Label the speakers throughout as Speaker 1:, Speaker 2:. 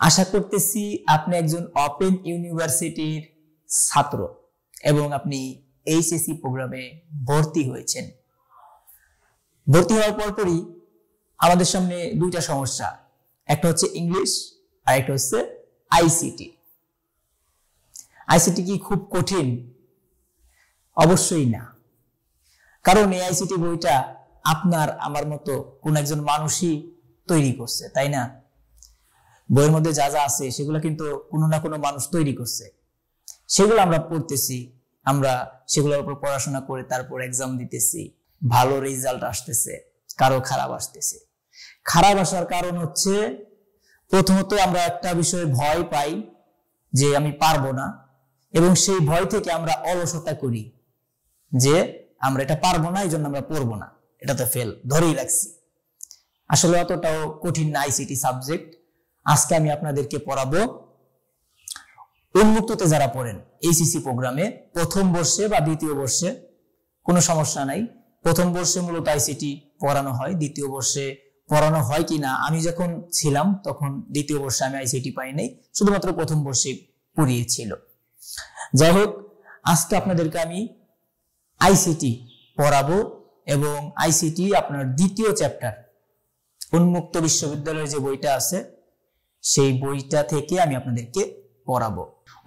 Speaker 1: আশা করতেছি আপনি একজন ওপেন ইউনিভার্সিটির ছাত্র এবং আপনি এইচএসসি প্রোগ্রামে ভর্তি হয়েছেন। ভর্তি হওয়ার পরপরই আমাদের সামনে দুইটা সমস্যা, একটা হচ্ছে ইংলিশ আর একটা হচ্ছে আইসিটি। আইসিটি কি খুব কঠিন? অবশ্যই না, কারণ এই আইসিটি বইটা আপনার আমার মতো কোন একজন মানুষই তৈরি করছে, তাই না? বইয়ের মধ্যে যা যা আছে সেগুলো কিন্তু কোনো না কোনো মানুষ তৈরি করছে, সেগুলো আমরা পড়তেছি, আমরা সেগুলোর উপর পড়াশোনা করে তারপর এক্সাম দিতেছি, ভালো রেজাল্ট আসতেছে, কারো খারাপ আসতেছে। খারাপ আসার কারণ হচ্ছে প্রথমত আমরা একটা বিষয়ে ভয় পাই যে আমি পারবো না, এবং সেই ভয় থেকে আমরা অলসতা করি যে আমরা এটা পারবো না, এই জন্য আমরা পড়বো না, এটা তো ফেল ধরেই রাখছি। আসলে অতটাও কঠিন না আইসিটি সাবজেক্ট। আজকে আমি আপনাদেরকে পড়াবো উন্মুক্ততে যারা পড়েন এইচএসসি প্রোগ্রামে প্রথম বর্ষে বা দ্বিতীয় বর্ষে, কোনো সমস্যা নাই। প্রথম বর্ষে মূলত আইসিটি পড়ানো হয়, দ্বিতীয় বর্ষে পড়ানো হয় কিনা, আমি যখন ছিলাম তখন দ্বিতীয় বর্ষে আমি আইসিটি পাই নাই, শুধুমাত্র প্রথম বর্ষে পড়িয়েছিল। যাই হোক, আজকে আপনাদেরকে আমি আইসিটি পড়াবো এবং আইসিটি আপনার দ্বিতীয় চ্যাপ্টার উন্মুক্ত বিশ্ববিদ্যালয়ের যে বইটা আছে সেই বইটা থেকে আমি আপনাদেরকে পড়াবো।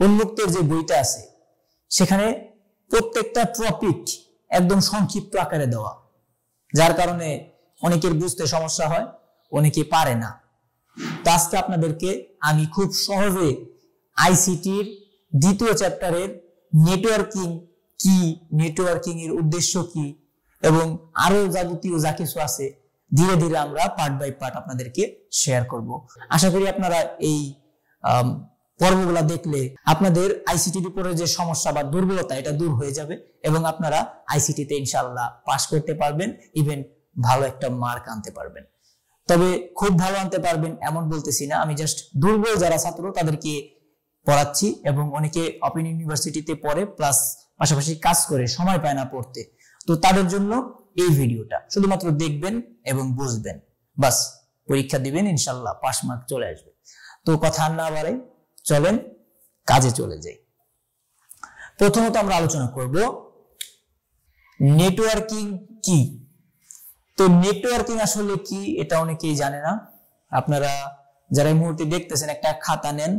Speaker 1: উন্মুক্তের যে বইটা আছে সেখানে প্রত্যেকটা টপিক একদম সংক্ষিপ্ত আকারে দেওয়া, যার কারণে অনেকের বুঝতে সমস্যা হয়, অনেকে পারে না। তো আজকে আপনাদেরকে আমি খুব সহজে আইসিটির দ্বিতীয় চ্যাপ্টারের নেটওয়ার্কিং কি, নেটওয়ার্কিং এর উদ্দেশ্য কি এবং আরো যাবতীয় যা কিছু আছে ধীরে ধীরে আমরা পার্ট বাই পার্ট আপনাদেরকে শেয়ার করব। আশা করি আপনারা এই পর্বগুলা দেখলে আপনাদের আইসিটির উপরে যে সমস্যা বা দুর্বলতা এটা দূর হয়ে যাবে এবং আপনারা আইসিটিতে ইনশাআল্লাহ পাস করতে পারবেন, ইভেন ভালো একটা মার্ক আনতে পারবেন। তবে খুব ভালো আনতে পারবেন এমন বলতেছি না, আমি জাস্ট দুর্বল যারা ছাত্র তাদেরকে পড়াচ্ছি এবং অনেকে ওপেন ইউনিভার্সিটিতে পড়ে প্লাস পাশাপাশি কাজ করে, সময় পায় না পড়তে, তো তাদের জন্য এই ভিডিওটা শুধুমাত্র দেখবেন এবং বুঝবেন, বাস পরীক্ষা দিবেন, ইনশাআল্লাহ পাস মার্ক চলে আসবে। তো কথা না বাড়াই, চলেন কাজে চলে যাই। প্রথমত আমরা আলোচনা করব নেটওয়ার্কিং কি। তো নেটওয়ার্কিং আসলে কি এটা অনেকেই জানে না। আপনারা যারা এই মুহূর্তে দেখতেছেন একটা খাতা নেন,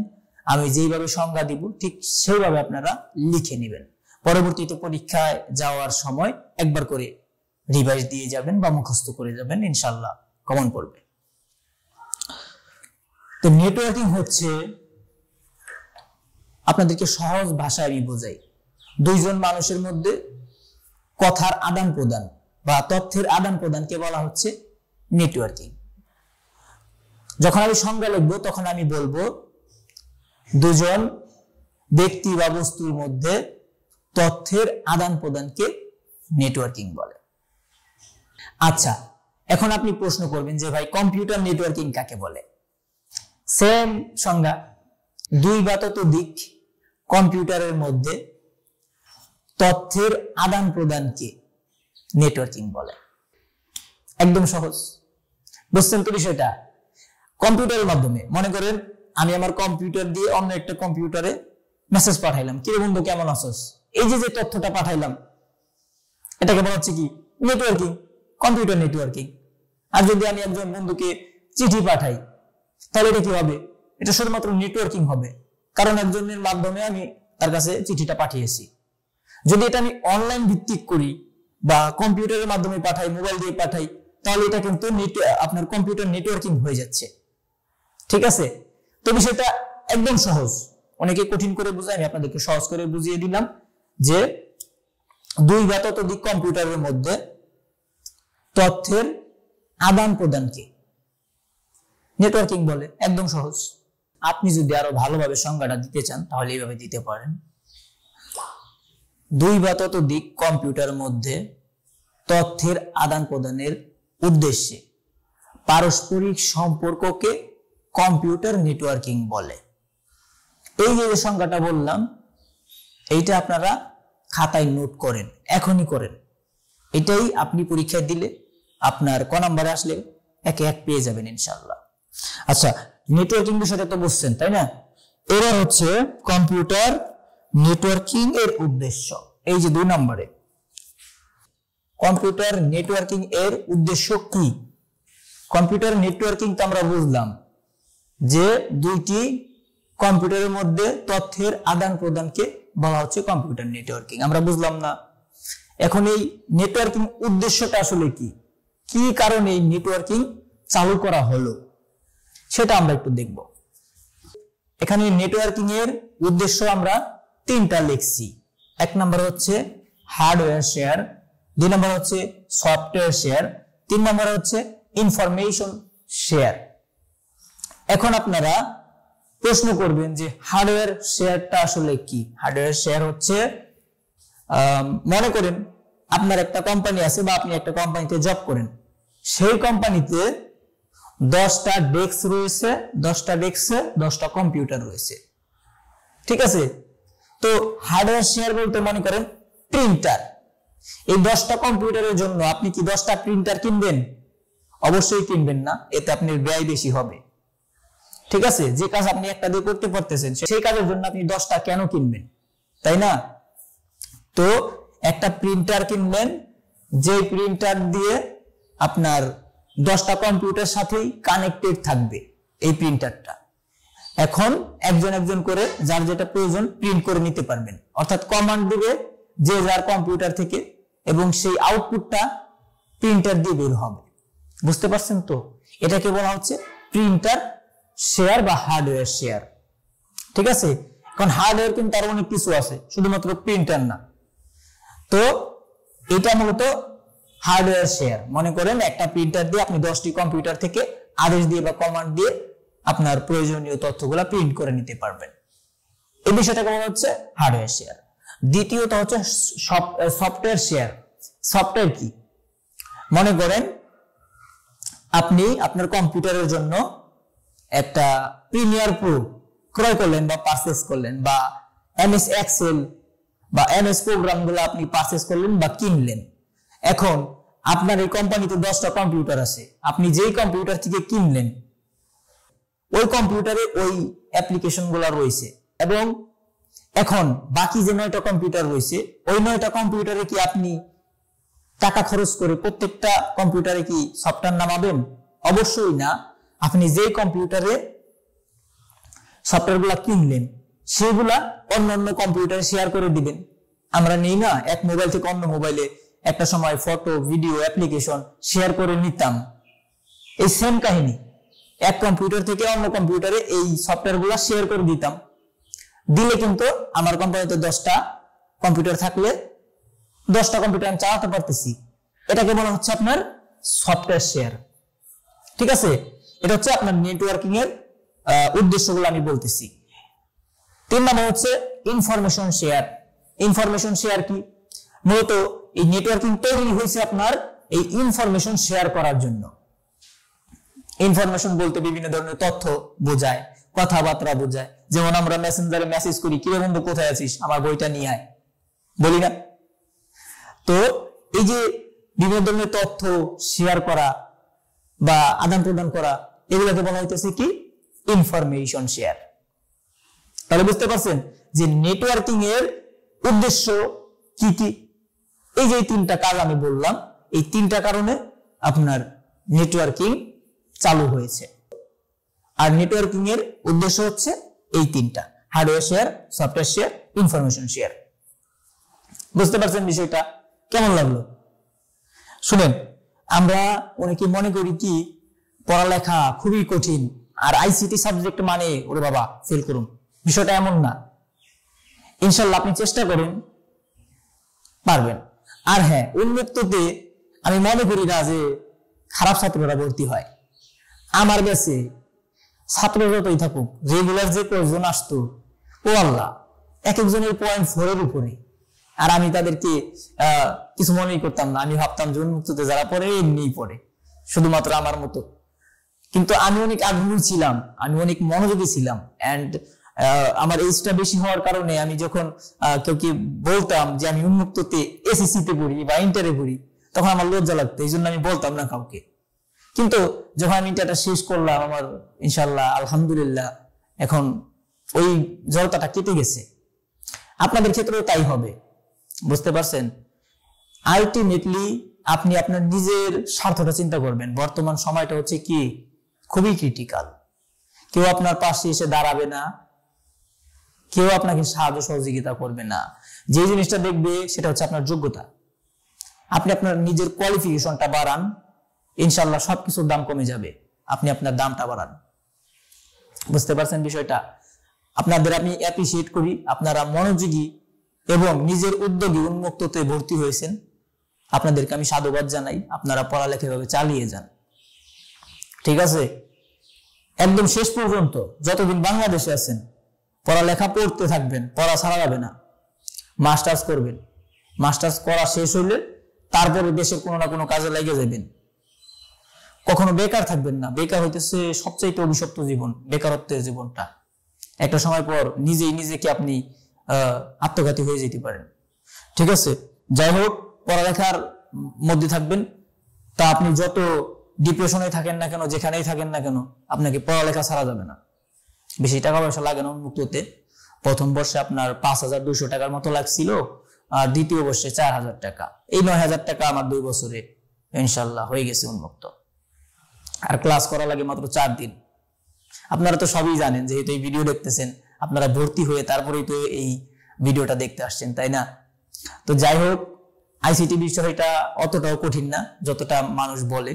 Speaker 1: আমি যেইভাবে সংজ্ঞা দিব ঠিক সেইভাবে আপনারা লিখে নেবেন, পরবর্তীতে পরীক্ষায় যাওয়ার সময় একবার করে রিভাইজ দিয়ে যাবেন বা মুখস্থ করে যাবেন, ইনশাআল্লাহ কমন পড়বে। তো নেটওয়ার্কিং হচ্ছে, আপনাদেরকে সহজ ভাষায় আমি বোঝাই, দুইজন মানুষের মধ্যে কথার আদান প্রদান বা তথ্যের আদান প্রদানকে বলা হচ্ছে নেটওয়ার্কিং। যখন আমি সংজ্ঞা লিখবো তখন আমি বলবো দুজন ব্যক্তি বা বস্তুর মধ্যে তথ্যের আদান প্রদানকে নেটওয়ার্কিং বলে। আচ্ছা, এখন আপনি প্রশ্ন করবেন যে ভাই কম্পিউটার নেটওয়ার্কিং কাকে বলে? সেম সংজ্ঞা, দুই বা ততোধিক কম্পিউটারের মধ্যে তথ্যের আদান প্রদানকে নেটওয়ার্কিং বলে। একদম সহজ, বুঝছেন তো বিষয়টা? কম্পিউটারের মাধ্যমে, মনে করেন আমি আমার কম্পিউটার দিয়ে অন্য একটা কম্পিউটারে মেসেজ পাঠাইলাম, কি রে বন্ধু কেমন আছোস, এই যে তথ্যটা পাঠাইলাম এটাকে বলা হচ্ছে কি? Networking, computer networking. আর যদি আমি একজন বন্ধুকে চিঠি পাঠাই তাহলে এটা কি হবে? এটা শুধুমাত্র নেটওয়ার্কিং হবে, কারণ একজনের মাধ্যমে আমি তার কাছে চিঠিটা পাঠিয়েছি। যদি এটা আমি অনলাইন ভিত্তিক করি বা কম্পিউটারের মাধ্যমে পাঠাই, মোবাইল দিয়ে পাঠাই, তাহলে এটা কিন্তু আপনার কম্পিউটার নেটওয়ার্কিং হয়ে যাচ্ছে। ঠিক আছে? তো বিষয়টা একদম সহজ, অনেকে কঠিন করে বোঝায়, আমি আপনাদেরকে সহজ করে বুঝিয়ে দিলাম যে দুই বা ততোধিক কম্পিউটারের মধ্যে তথ্যের আদান প্রদানকে নেটওয়ার্কিং বলে। একদম সহজ। আপনি যদি আরো ভালোভাবে সংজ্ঞাটা দিতে চান তাহলে এইভাবে দিতে পারেন, দুই বা ততোধিক কম্পিউটারের মধ্যে তথ্যের আদান প্রদানের উদ্দেশ্যে পারস্পরিক সম্পর্ককে কম্পিউটার নেটওয়ার্কিং বলে। এই যে সংজ্ঞাটা বললাম এইটা আপনারা খাতায় নোট করেন, এখনই করেন। এটাই আপনি পরীক্ষায় দিলে আপনার ক নাম্বারে আসলে একে এক পেয়ে যাবেন ইনশাআল্লাহ। আচ্ছা, নেটওয়ার্কিং বিষয়টা তো বুঝছেন তাই না? এবার হচ্ছে কম্পিউটার নেটওয়ার্কিং এর উদ্দেশ্য। এই যে 2 নম্বরে কম্পিউটার নেটওয়ার্কিং এর উদ্দেশ্য কি? কম্পিউটার নেটওয়ার্কিং তো আমরা বুঝলাম যে দুইটি কম্পিউটারের মধ্যে তথ্যের আদান প্রদানকে বলা হচ্ছে কম্পিউটার নেটওয়ার্কিং, আমরা বুঝলাম না? এখন এই নেটওয়ার্কিং উদ্দেশ্যটা আসলে কি, কি কারণে এই নেটওয়ার্কিং চালু করা হলো সেটা আমরা একটু দেখব। এখানে নেটওয়ার্কিং এর উদ্দেশ্য আমরা 3টা লিখছি। 1 নম্বর হচ্ছে হার্ডওয়্যার শেয়ার, 2 নম্বর হচ্ছে সফটওয়্যার শেয়ার, 3 নম্বর হচ্ছে ইনফরমেশন শেয়ার। এখন আপনারা প্রশ্ন করবেন যে হার্ডওয়্যার শেয়ারটা আসলে কি? হার্ডওয়্যার শেয়ার হচ্ছে মনে করেন আপনার একটা কোম্পানি আছে বা আপনি একটা কোম্পানিতে জব করেন, সেই কোম্পানিতে 10টা ডেস্ক রয়েছে, 10টা ডেস্কে 10টা কম্পিউটার রয়েছে, ঠিক আছে? তো হার্ডওয়্যার শেয়ার বলতে মনে করেন প্রিন্টার, এই 10টা কম্পিউটারের জন্য আপনি কি 10টা প্রিন্টার কিনবেন? অবশ্যই কিনবেন না, এতে আপনার ব্যয় বেশি হবে, ঠিক আছে? যে কাজ আপনি একটা দিয়ে করতে পারতেছেন সেই কাজের জন্য আপনি 10টা কেন কিনবেন, তাই না? তো একটা প্রিন্টার কিনবেন, যে প্রিন্টার দিয়ে আপনার 10টা কম্পিউটার সাথেই কানেক্টেড থাকবে এই প্রিন্টারটা। এখন একজন একজন করে যার যেটা প্রয়োজন প্রিন্ট করে নিতে পারবেন, অর্থাৎ কমান্ড দিবে যে যার কম্পিউটার থেকে এবং সেই আউটপুটটা প্রিন্টার দিয়ে বের হবে। বুঝতে পারছেন তো? এটাকে বলা হচ্ছে প্রিন্টার শেয়ার বা হার্ডওয়্যার শেয়ার, ঠিক আছে? কারণ হার্ডওয়্যার কিন্তু আরো অনেক কিছু আছে, শুধুমাত্র প্রিন্টার না। তো এটা মূলত হার্ডওয়্যার শেয়ার। মনে করেন একটা প্রিন্টার দিয়ে আপনি 10টি কম্পিউটার থেকে আদেশ দিয়ে বা কমান্ড দিয়ে আপনার প্রয়োজনীয় তথ্যগুলো প্রিন্ট করে নিতে পারবেন, এই বিষয়টাকে বলা হচ্ছে হার্ডওয়্যার শেয়ার। দ্বিতীয়ত হচ্ছে সফটওয়্যার শেয়ার। সফটওয়্যার কি? মনে করেন আপনি আপনার কম্পিউটারের জন্য একটা প্রিমিয়ার প্রো ক্রয় করলেন বা পারচেজ করলেন, বা এমএস এক্সেল বা এমএস প্রোগ্রামগুলো আপনি পারচেজ করলেন বা কিনলেন। এখন আপনার এই কোম্পানিতে 10টা কম্পিউটার আছে, আপনি যেই কম্পিউটার থেকে কিনলেন ওই কম্পিউটারে ওই অ্যাপ্লিকেশনগুলো রয়েছে, এবং এখন বাকি যে 9টা কম্পিউটার রয়েছে ওই 9টা কম্পিউটারে কি আপনি টাকা খরচ করে প্রত্যেকটা কম্পিউটারে কি সফটওয়্যার নামাবেন? অবশ্যই না। আপনি যেই কম্পিউটারে সফটওয়্যারগুলো কিনলেন সেগুলা অন্য কম্পিউটারে শেয়ার করে দিবেন। আমরা নেই না এক মোবাইল থেকে অন্য মোবাইলে একটা সময় ফটো ভিডিও অ্যাপ্লিকেশন শেয়ার করে নিতাম, এই সেম কাহিনী। এক কম্পিউটার থেকে অন্য কম্পিউটারে এই সফটওয়্যারগুলো শেয়ার করে দিতাম, দিলে কিন্তু আমার কোম্পানিতে 10টা কম্পিউটার থাকলে 10টা কম্পিউটার আমি চালাতে পারতেছি। এটাকে বলা হচ্ছে আপনার সফটওয়্যার শেয়ার, ঠিক আছে? এটা হচ্ছে আপনার নেটওয়ার্কিং এর উদ্দেশ্যগুলো আমি বলতেছি। 3 নম্বর হচ্ছে ইনফরমেশন শেয়ার। ইনফরমেশন শেয়ার কি? মূলত এই নেটওয়ার্কিং তৈরি হয়েছে আপনার এই ইনফরমেশন শেয়ার করার জন্য। ইনফরমেশন বলতে বিভিন্ন ধরনের তথ্য বোঝায়, কথাবার্তা বোঝায়। যেমন আমরা মেসেঞ্জারে মেসেজ করি, কি রে বন্ধু কোথায় আছিস, আমার বইটা নিয়ে আয়, বলি না? তো এই যে বিভিন্ন ধরনের তথ্য শেয়ার করা বা আদান প্রদান করা, এগুলোকে বলা হইতেছে কি? Information share. তাহলে বুঝতে পারছেন যে নেটওয়ার্কিং এর উদ্দেশ্য কি কি? এই যে 3টা কাজ আমি বললাম, এই 3টা কারণে আপনার নেটওয়ার্কিং চালু হয়েছে। আর নেটওয়ার্কিং এর উদ্দেশ্য হচ্ছে এই 3টা: hardware share, software share, information share. বুঝতে পারছেন বিষয়টা? কেমন লাগলো? শুনেন, আমরা অনেকে মনে করি কি পড়ালেখা খুবই কঠিন আর আইসিটি সাবজেক্ট মানে ওরে বাবা ফেল করুন। বিষয়টা এমন না। ইনশাল্লাহ আপনি চেষ্টা করেন, পারবেন। আর হ্যাঁ, উন্মুক্ততে আমি মনে করি না যে খারাপ ছাত্ররা ভর্তি হয়। আমার কাছে ছাত্র যতই থাকুক, রেগুলার যে কয়েকজন আসতো, ও আল্লাহ, এক একজনের 0.4 এর উপরে। আর আমি তাদেরকে কিছু মনেই করতাম না। আমি ভাবতাম যে উন্মুক্ততে যারা পড়ে এমনিই পড়ে, শুধুমাত্র আমার মতো। কিন্তু আমি অনেক আগ্রহী ছিলাম, আমি অনেক মনোযোগী ছিলাম। অ্যান্ড আমার এজটা বেশি হওয়ার কারণে আমি যখন কেউকে বলতাম যে আমি উন্মুক্ততে এসএসসি তে পড়ি বা ইন্টারে পড়ি, তখন আমার লজ্জা লাগতো, এই জন্য আমি বলতাম না কাউকে। কিন্তু যখন আমি ইন্টারটা শেষ করলাম, আমার ইনশাল্লাহ আলহামদুলিল্লাহ এখন ওই জড়তাটা কেটে গেছে। আপনাদের ক্ষেত্রেও তাই হবে, বুঝতে পারছেন? আলটিমেটলি আপনি আপনার নিজের স্বার্থটা চিন্তা করবেন। বর্তমান সময়টা হচ্ছে কি খুবই ক্রিটিক্যাল। কেউ আপনার পাশে এসে দাঁড়াবে না, কেউ আপনাকে সাহায্য সহযোগিতা করবে না। যে জিনিসটা দেখবে সেটা হচ্ছে আপনার যোগ্যতা। আপনি আপনার নিজের কোয়ালিফিকেশনটা বাড়ান, ইনশাল্লাহ সবকিছুর দাম কমে যাবে। আপনি আপনার দামটা বাড়ান, বুঝতে পারছেন বিষয়টা? আপনাদের আমি অ্যাপ্রিসিয়েট করি, আপনারা মনোযোগী এবং নিজের উদ্যোগে উন্মুক্ততে ভর্তি হয়েছেন। আপনাদেরকে আমি সাধুবাদ জানাই। আপনারা পড়ালেখা ভাবে চালিয়ে যান, ঠিক আছে? একদম শেষ পর্যন্ত যতদিন বাংলাদেশে আছেন পড়ালেখা পড়তে থাকবেন, পড়া ছাড়া যাবে না। মাস্টার্স করবেন, মাস্টার্স করা শেষ হইলে তারপরে দেশের কোনো না কোনো কাজে লেগে যাবেন। কখনো বেকার থাকবেন না। বেকার হইতেছে সবচাইতে অভিশপ্ত জীবন, বেকারত্বের জীবনটা। একটা সময় পর নিজেই নিজেকে আপনি আত্মঘাতী হয়ে যেতে পারেন, ঠিক আছে? যাই হোক, পড়ালেখার মধ্যে থাকবেন। তা আপনি যত ডিপ্রেশনে থাকেন না কেন, যেখানেই থাকেন না কেন, আপনাকে পড়ালেখা ছাড়া যাবে না। বেশি টাকা পয়সা লাগে না উন্মুক্ততে। প্রথম বর্ষে আপনার 5,200 টাকার মতো লাগছিল, আর দ্বিতীয় বর্ষে 4,000 টাকা। এই 9,000 টাকা আমার 2 বছরে ইনশাল্লাহ হয়ে গেছে উন্মুক্ত। আর ক্লাস করা লাগে মাত্র 4 দিন। আপনারা তো সবই জানেন, যেহেতু এই ভিডিও দেখতেছেন, আপনারা ভর্তি হয়ে তারপরেই তো এই ভিডিওটা দেখতে আসছেন, তাই না? তো যাই হোক, আইসিটি বিষয়টা অতটাও কঠিন না যতটা মানুষ বলে।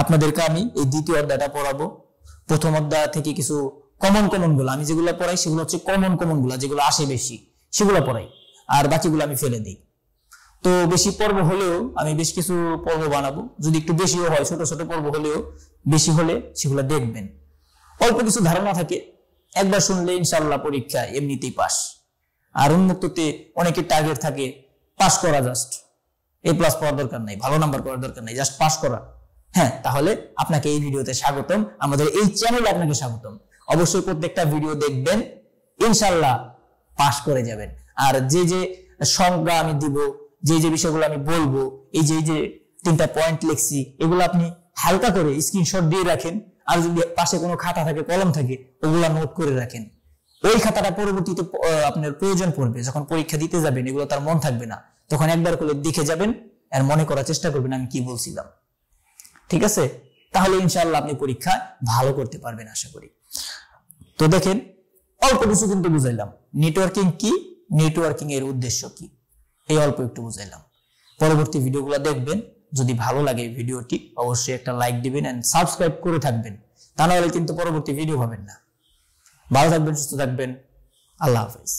Speaker 1: আপনাদেরকে আমি এই দ্বিতীয় অধ্যায়টা পড়াবো। প্রথম অধ্যায় থেকে কিছু কমন গুলো আমি যেগুলো পড়াই সেগুলো হচ্ছে কমন গুলা, যেগুলো আসে বেশি সেগুলো পড়াই, আর বাকিগুলো আমি ফেলে দিই। তো বেশি পর্ব হলেও আমি বেশ কিছু পর্ব বানাবো। যদি একটু বেশিও হয়, ছোট ছোট পর্ব হলেও বেশি হলে সেগুলো দেখবেন। অল্প কিছু ধারণা থাকে, একবার শুনলে ইনশাল্লাহ পরীক্ষা এমনিতেই পাস। আর উন্মুক্ততে অনেকের টার্গেট থাকে পাস করা, জাস্ট A+ পাওয়ার দরকার নাই, ভালো নাম্বার করার দরকার নাই, জাস্ট পাস করা। হ্যাঁ, তাহলে আপনাকে এই ভিডিওতে স্বাগতম, আমাদের এই চ্যানেলে আপনাকে স্বাগতম। অবশ্যই প্রত্যেকটা ভিডিও দেখবেন, ইনশাল্লাহ পাস করে যাবেন। আর যে যে সংজ্ঞা আমি দিব, যে যে বিষয়গুলো আমি বলবো, এই যে 3টা পয়েন্ট লিখছি, এগুলো আপনি হালকা করে স্ক্রিনশট দিয়ে রাখেন। আর যদি পাশে কোনো খাতা থাকে, কলম থাকে, ওগুলা নোট করে রাখেন। ওই খাতাটা পরবর্তীতে আপনার প্রয়োজন পড়বে, যখন পরীক্ষা দিতে যাবেন, এগুলো তার মন থাকবে না, তখন একবার করে দেখে যাবেন আর মনে করার চেষ্টা করবেন আমি কি বলছিলাম, ঠিক আছে? তাহলে ইনশাআল্লাহ আপনি পরীক্ষা ভালো করতে পারবেন আশা করি। তো দেখেন, অল্প কিছু কিন্তু বুঝাইলাম। নেটওয়ার্কিং কি, নেটওয়ার্কিং এর উদ্দেশ্য কি, এই অল্প একটু বুঝাইলাম। পরবর্তী ভিডিওগুলো দেখবেন। যদি ভালো লাগে ভিডিওটি, অবশ্যই একটা লাইক দিবেন এন্ড সাবস্ক্রাইব করে থাকবেন, তা না হলে কিন্তু পরবর্তী ভিডিও পাবেন না। ভালো থাকবেন, সুস্থ থাকবেন। আল্লাহ হাফেজ।